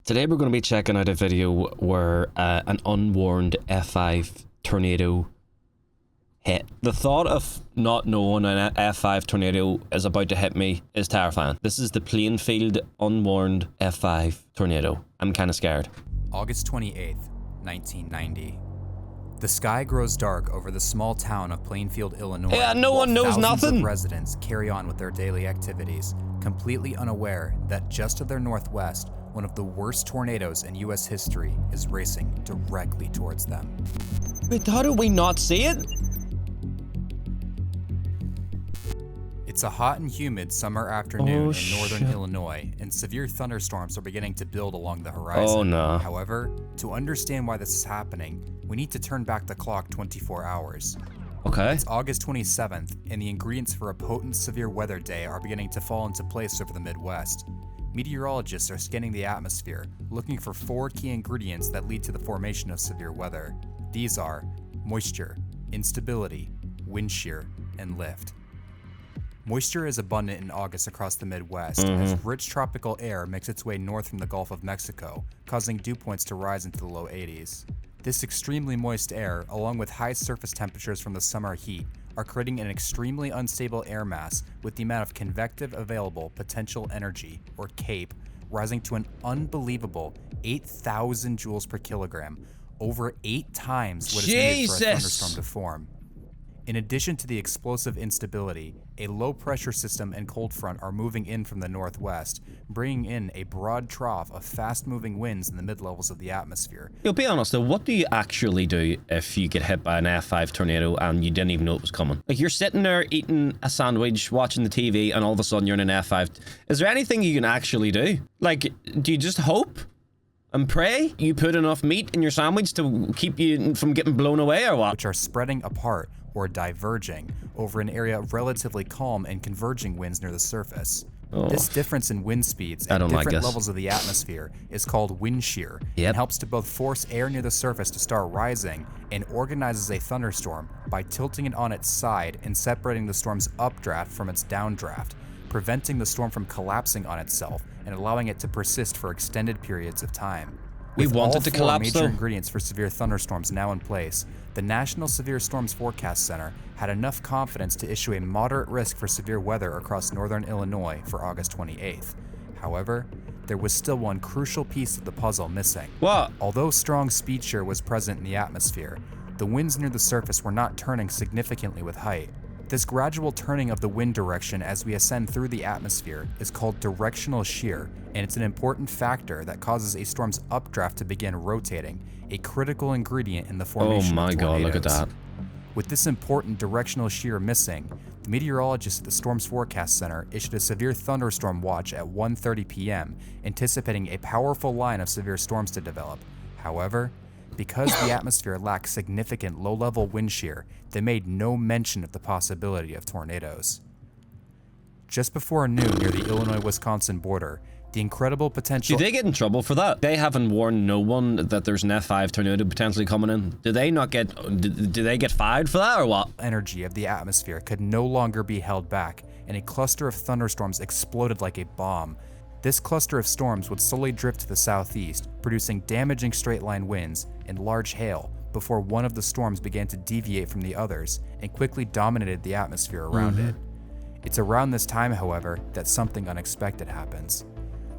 Today we're going to be checking out a video where an unwarned F5 tornado hit. The thought of not knowing an F5 tornado is about to hit me is terrifying. This is the Plainfield unwarned F5 tornado. I'm kind of scared. August 28th, 1990. The sky grows dark over the small town of Plainfield, Illinois. Yeah, no one knows thousands nothing. Of residents carry on with their daily activities, completely unaware that just to their northwest, one of the worst tornadoes in US history is racing directly towards them. Wait, how do we not see it? It's a hot and humid summer afternoon in northern Illinois, and severe thunderstorms are beginning to build along the horizon. Oh no. However, to understand why this is happening, we need to turn back the clock 24 hours. Okay. It's August 27th, and the ingredients for a potent severe weather day are beginning to fall into place over the Midwest. Meteorologists are scanning the atmosphere, looking for 4 key ingredients that lead to the formation of severe weather. These are moisture, instability, wind shear, and lift. Moisture is abundant in August across the Midwest, as rich tropical air makes its way north from the Gulf of Mexico, causing dew points to rise into the low 80s. This extremely moist air, along with high surface temperatures from the summer heat, are creating an extremely unstable air mass with the amount of convective available potential energy, or CAPE, rising to an unbelievable 8,000 joules per kilogram, over 8 times what is needed for a thunderstorm to form. In addition to the explosive instability, a low-pressure system and cold front are moving in from the northwest, bringing in a broad trough of fast-moving winds in the mid-levels of the atmosphere. You'll be honest though, what do you actually do if you get hit by an F5 tornado and you didn't even know it was coming? Like, you're sitting there eating a sandwich, watching the TV, and all of a sudden you're in an F5. Is there anything you can actually do? Like, do you just hope and pray you put enough meat in your sandwich to keep you from getting blown away, or what? Which are spreading apart or diverging over an area of relatively calm and converging winds near the surface. This difference in wind speeds at different levels of the atmosphere is called wind shear, and helps to both force air near the surface to start rising and organizes a thunderstorm by tilting it on its side and separating the storm's updraft from its downdraft, preventing the storm from collapsing on itself and allowing it to persist for extended periods of time. We want it to collapse, major though. Ingredients for severe thunderstorms now in place, the National Severe Storms Forecast Center had enough confidence to issue a moderate risk for severe weather across northern Illinois for August 28th. However, there was still one crucial piece of the puzzle missing. What? Although strong speed shear was present in the atmosphere, the winds near the surface were not turning significantly with height. This gradual turning of the wind direction as we ascend through the atmosphere is called directional shear, and it's an important factor that causes a storm's updraft to begin rotating, a critical ingredient in the formation of tornadoes. Oh my god, look at that. With this important directional shear missing, the meteorologists at the Storms Forecast Center issued a severe thunderstorm watch at 1:30 p.m., anticipating a powerful line of severe storms to develop. However, because the atmosphere lacks significant low-level wind shear, they made no mention of the possibility of tornadoes. Just before noon near the Illinois-Wisconsin border, the incredible potential— Do they get in trouble for that? They haven't warned no one that there's an F5 tornado potentially coming in. Do they not get— do they get fired for that, or what? Energy of the atmosphere could no longer be held back, and a cluster of thunderstorms exploded like a bomb. This cluster of storms would slowly drift to the southeast, producing damaging straight-line winds and large hail, before one of the storms began to deviate from the others and quickly dominated the atmosphere around it. It's around this time, however, that something unexpected happens.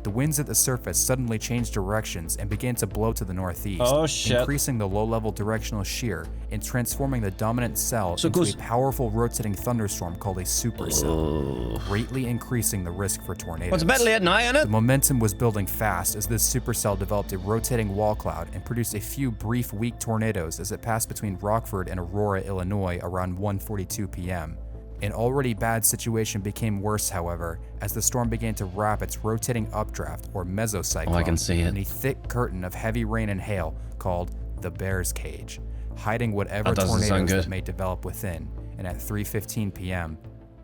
The winds at the surface suddenly changed directions and began to blow to the northeast, increasing the low-level directional shear and transforming the dominant cell into a powerful rotating thunderstorm called a supercell, greatly increasing the risk for tornadoes. It's a bit late now, isn't it? The momentum was building fast as this supercell developed a rotating wall cloud and produced a few brief, weak tornadoes as it passed between Rockford and Aurora, Illinois around 1:42 p.m. An already bad situation became worse, however, as the storm began to wrap its rotating updraft, or mesocyclone, in a thick curtain of heavy rain and hail called the Bear's Cage, hiding whatever tornadoes that may develop within. And at 3:15 p.m.,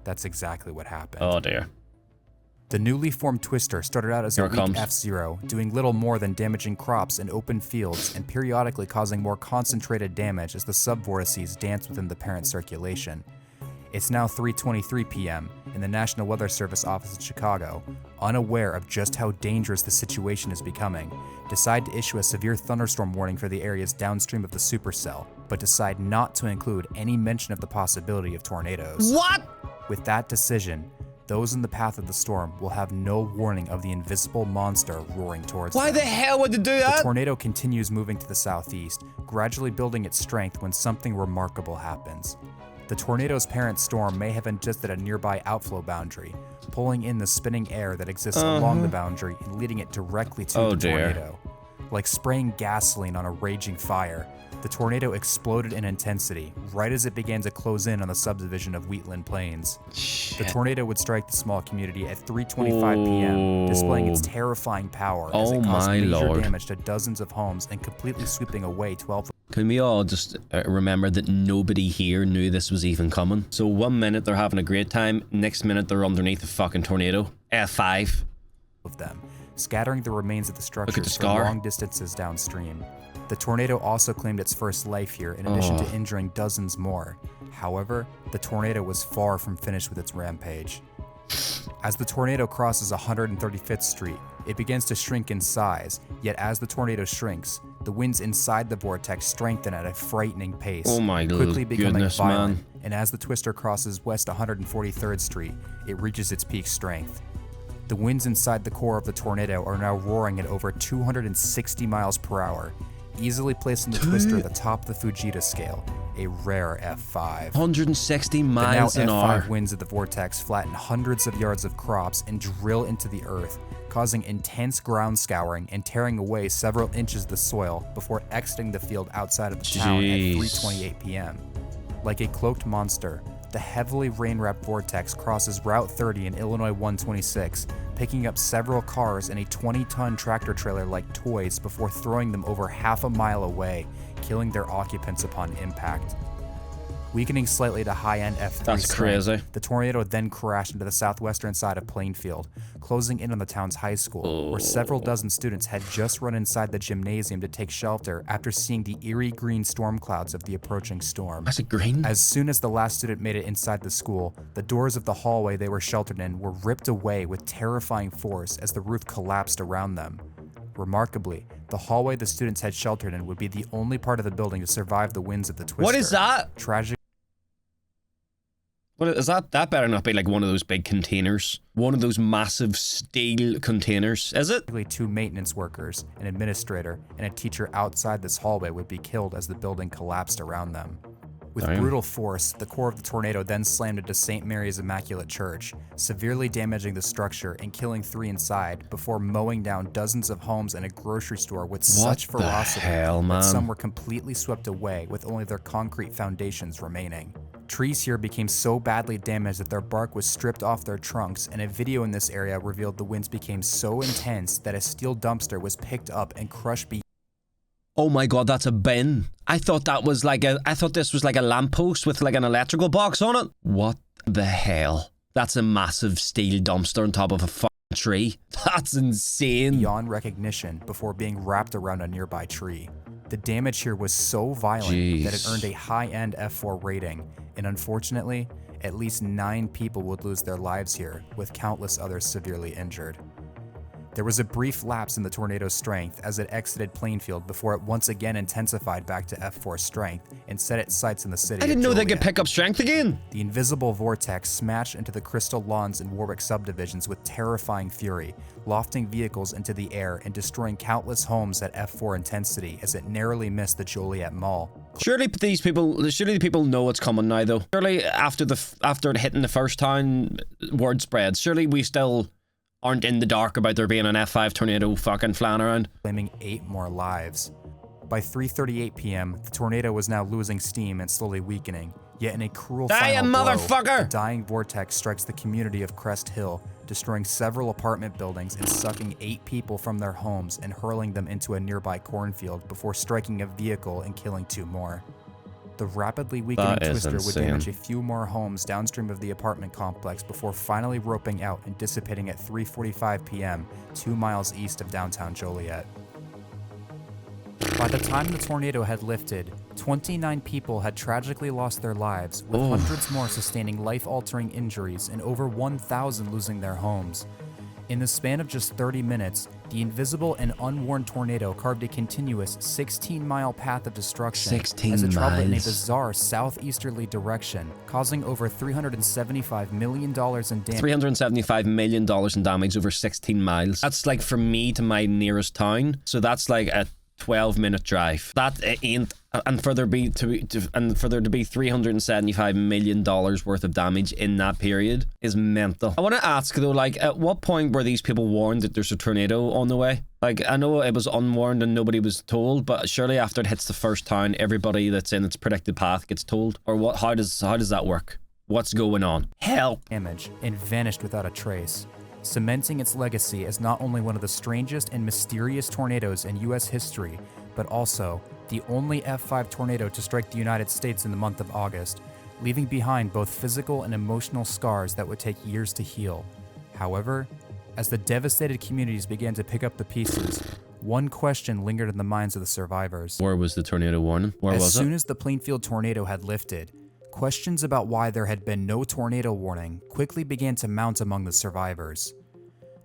that's exactly what happened. Oh dear. The newly formed twister started out as a weak F-Zero, doing little more than damaging crops and open fields and periodically causing more concentrated damage as the subvortices danced within the parent circulation. It's now 3:23 p.m., and the National Weather Service office in Chicago, unaware of just how dangerous the situation is becoming, decide to issue a severe thunderstorm warning for the areas downstream of the supercell, but decide not to include any mention of the possibility of tornadoes. What? With that decision, those in the path of the storm will have no warning of the invisible monster roaring towards them. Why the hell would they do that? The tornado continues moving to the southeast, gradually building its strength when something remarkable happens. The tornado's parent storm may have ingested a nearby outflow boundary, pulling in the spinning air that exists along the boundary and leading it directly to the tornado. Like spraying gasoline on a raging fire, the tornado exploded in intensity right as it began to close in on the subdivision of Wheatland Plains. Shit. The tornado would strike the small community at 3:25 p.m., displaying its terrifying power as it caused major damage to dozens of homes and completely sweeping away 12. Can we all just remember that nobody here knew this was even coming? So 1 minute they're having a great time, next minute they're underneath a fucking tornado. F5. Of them, scattering the remains of the structures the for scar. long distances downstream. The tornado also claimed its first life here, in addition to injuring dozens more. However, the tornado was far from finished with its rampage. As the tornado crosses 135th Street, it begins to shrink in size, yet as the tornado shrinks, the winds inside the vortex strengthen at a frightening pace, Oh my quickly becoming goodness, violent, man. and as the twister crosses West 143rd Street, it reaches its peak strength. The winds inside the core of the tornado are now roaring at over 260 miles per hour, easily placing the twister at the top of the Fujita scale, a rare F5. 160 The now miles an hour. F5 winds of the vortex flatten hundreds of yards of crops and drill into the earth, causing intense ground scouring and tearing away several inches of the soil before exiting the field outside of the town at 3:28 p.m. Like a cloaked monster, the heavily rain-wrapped vortex crosses Route 30 in Illinois 126, picking up several cars and a 20-ton tractor trailer like toys before throwing them over half a mile away, killing their occupants upon impact. Weakening slightly to high-end F3 That's strength, crazy. the tornado then crashed into the southwestern side of Plainfield, closing in on the town's high school, where several dozen students had just run inside the gymnasium to take shelter after seeing the eerie green storm clouds of the approaching storm. That's a green? As soon as the last student made it inside the school, the doors of the hallway they were sheltered in were ripped away with terrifying force as the roof collapsed around them. Remarkably, the hallway the students had sheltered in would be the only part of the building to survive the winds of the twister. What is that? Tragically, What is that? That better not be like one of those big containers. One of those massive steel containers. Is it? 2 maintenance workers, an administrator, and a teacher outside this hallway would be killed as the building collapsed around them. With Damn. brutal force, the core of the tornado then slammed into St. Mary's Immaculate Church, severely damaging the structure and killing 3 inside before mowing down dozens of homes and a grocery store with such What the ferocity hell, man? that some were completely swept away with only their concrete foundations remaining. Trees here became so badly damaged that their bark was stripped off their trunks, and a video in this area revealed the winds became so intense that a steel dumpster was picked up and crushed Oh my god, that's a bin. I thought this was like a lamppost with like an electrical box on it. What the hell? That's a massive steel dumpster on top of a fucking tree. That's insane. beyond recognition before being wrapped around a nearby tree. The damage here was so violent that it earned a high-end F4 rating, and unfortunately, at least 9 people would lose their lives here, with countless others severely injured. There was a brief lapse in the tornado's strength as it exited Plainfield before it once again intensified back to F4 strength and set its sights in the city. I didn't know they could Joliet. pick up strength again. The invisible vortex smashed into the Crystal Lawns and Warwick subdivisions with terrifying fury, lofting vehicles into the air and destroying countless homes at F4 intensity as it narrowly missed the Joliet Mall. Surely the people know what's coming now, though. Surely after it hitting the first town, word spreads. Surely we still aren't in the dark about there being an F5 tornado fucking flying around. Claiming 8 more lives. By 3:38 p.m., the tornado was now losing steam and slowly weakening. Yet in a cruel final blow, motherfucker! the dying vortex strikes the community of Crest Hill, destroying several apartment buildings and sucking 8 people from their homes and hurling them into a nearby cornfield before striking a vehicle and killing 2 more. The rapidly weakening That is twister would insane. damage a few more homes downstream of the apartment complex before finally roping out and dissipating at 3:45 p.m., 2 miles east of downtown Joliet. By the time the tornado had lifted, 29 people had tragically lost their lives, with hundreds more sustaining life-altering injuries and over 1,000 losing their homes. In the span of just 30 minutes, the invisible and unwarned tornado carved a continuous 16-mile path of destruction as it traveled in a bizarre southeasterly direction, causing over $375 million in damage. $375 million in damage over 16 miles. That's like from me to my nearest town. So that's like a 12-minute drive. That ain't, and for there to be $375 million worth of damage in that period is mental. I want to ask though, like, at what point were these people warned that there's a tornado on the way? Like, I know it was unwarned and nobody was told, but surely after it hits the first town, everybody that's in its predicted path gets told. Or what? How does that work? What's going on? Help! Damage and vanished without a trace, cementing its legacy as not only one of the strangest and mysterious tornadoes in U.S. history, but also the only F5 tornado to strike the United States in the month of August, leaving behind both physical and emotional scars that would take years to heal. However, as the devastated communities began to pick up the pieces, one question lingered in the minds of the survivors. Where was the tornado warning? Where was it? As soon as the Plainfield tornado had lifted, questions about why there had been no tornado warning quickly began to mount among the survivors.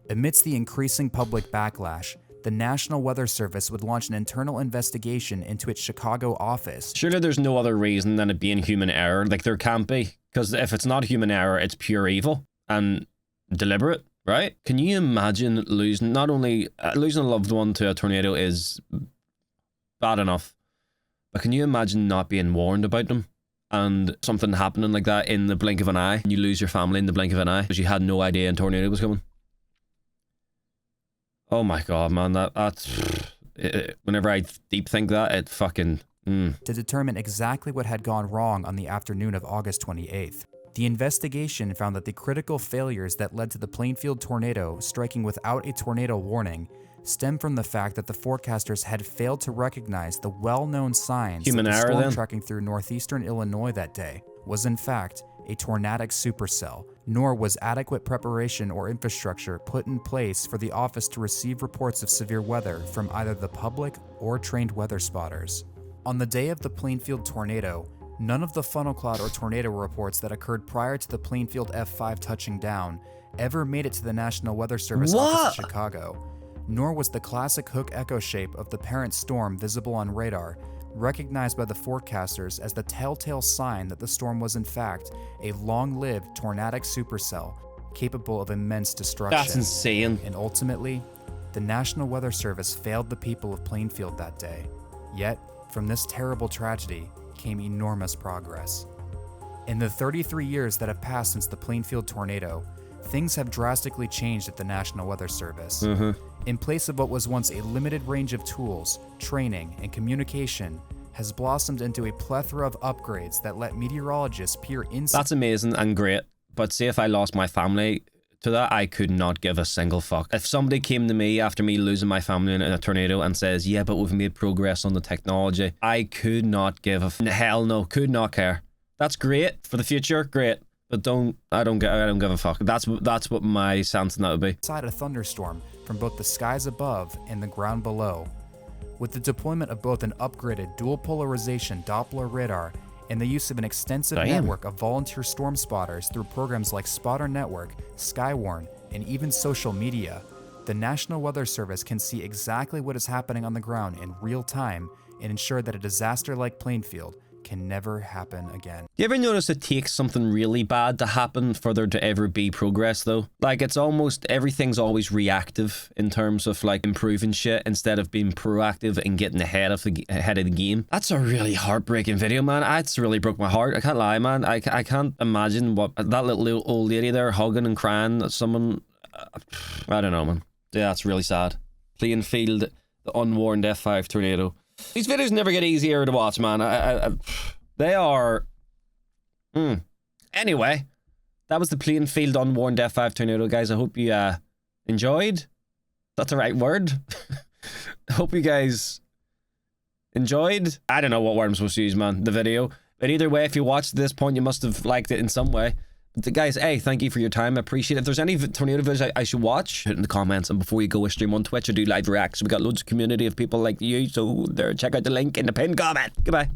Amidst the increasing public backlash, the National Weather Service would launch an internal investigation into its Chicago office. Surely there's no other reason than it being human error. Like, there can't be. Because if it's not human error, it's pure evil and deliberate, right? Can you imagine losing, not only losing a loved one to a tornado is bad enough, but can you imagine not being warned about them? And something happening like that in the blink of an eye, and you lose your family in the blink of an eye because you had no idea a tornado was coming. Oh my god, man, whenever I deep think that, it fucking... To determine exactly what had gone wrong on the afternoon of August 28th. The investigation found that the critical failures that led to the Plainfield tornado striking without a tornado warning stem from the fact that the forecasters had failed to recognize the well-known signs that the storm tracking through northeastern Illinois that day was in fact a tornadic supercell, nor was adequate preparation or infrastructure put in place for the office to receive reports of severe weather from either the public or trained weather spotters. On the day of the Plainfield tornado, none of the funnel cloud or tornado reports that occurred prior to the Plainfield F5 touching down ever made it to the National Weather Service office in Chicago, nor was the classic hook echo shape of the parent storm visible on radar, recognized by the forecasters as the telltale sign that the storm was in fact a long-lived tornadic supercell capable of immense destruction. That's insane. And ultimately, the National Weather Service failed the people of Plainfield that day. Yet, from this terrible tragedy came enormous progress. In the 33 years that have passed since the Plainfield tornado, things have drastically changed at the National Weather Service. In place of what was once a limited range of tools, training, and communication, has blossomed into a plethora of upgrades that let meteorologists peer inside. That's amazing and great, but say if I lost my family to that, I could not give a single fuck. If somebody came to me after me losing my family in a tornado and says, yeah, but we've made progress on the technology, I could not give a hell no, could not care. That's great for the future, great. But I don't give a fuck. That's what my sense in that would be. Inside a thunderstorm from both the skies above and the ground below. With the deployment of both an upgraded dual polarization Doppler radar and the use of an extensive network of volunteer storm spotters through programs like Spotter Network, Skywarn, and even social media, the National Weather Service can see exactly what is happening on the ground in real time and ensure that a disaster like Plainfield can never happen again. You ever notice it takes something really bad to happen for there to ever be progress though? Like, it's almost everything's always reactive in terms of like improving shit instead of being proactive and getting ahead of the game. That's a really heartbreaking video, man. It's really broke my heart. I can't lie, man. I can't imagine what that little old lady there hugging and crying at someone. I don't know, man. Yeah, that's really sad. Plainfield, the unwarned F5 tornado. These videos never get easier to watch, man. They are... Anyway, that was the Plainfield Unwarned F5 tornado, guys. I hope you enjoyed. That's the right word. I hope you guys enjoyed. I don't know what word I'm supposed to use, man. The video. But either way, if you watched this point, you must have liked it in some way. Guys, hey, thank you for your time. I appreciate it. If there's any tornado videos I should watch, put it in the comments. And before you go, I stream on Twitch. I do live reacts. We got loads of community of people like you. So there, check out the link in the pinned comment. Goodbye.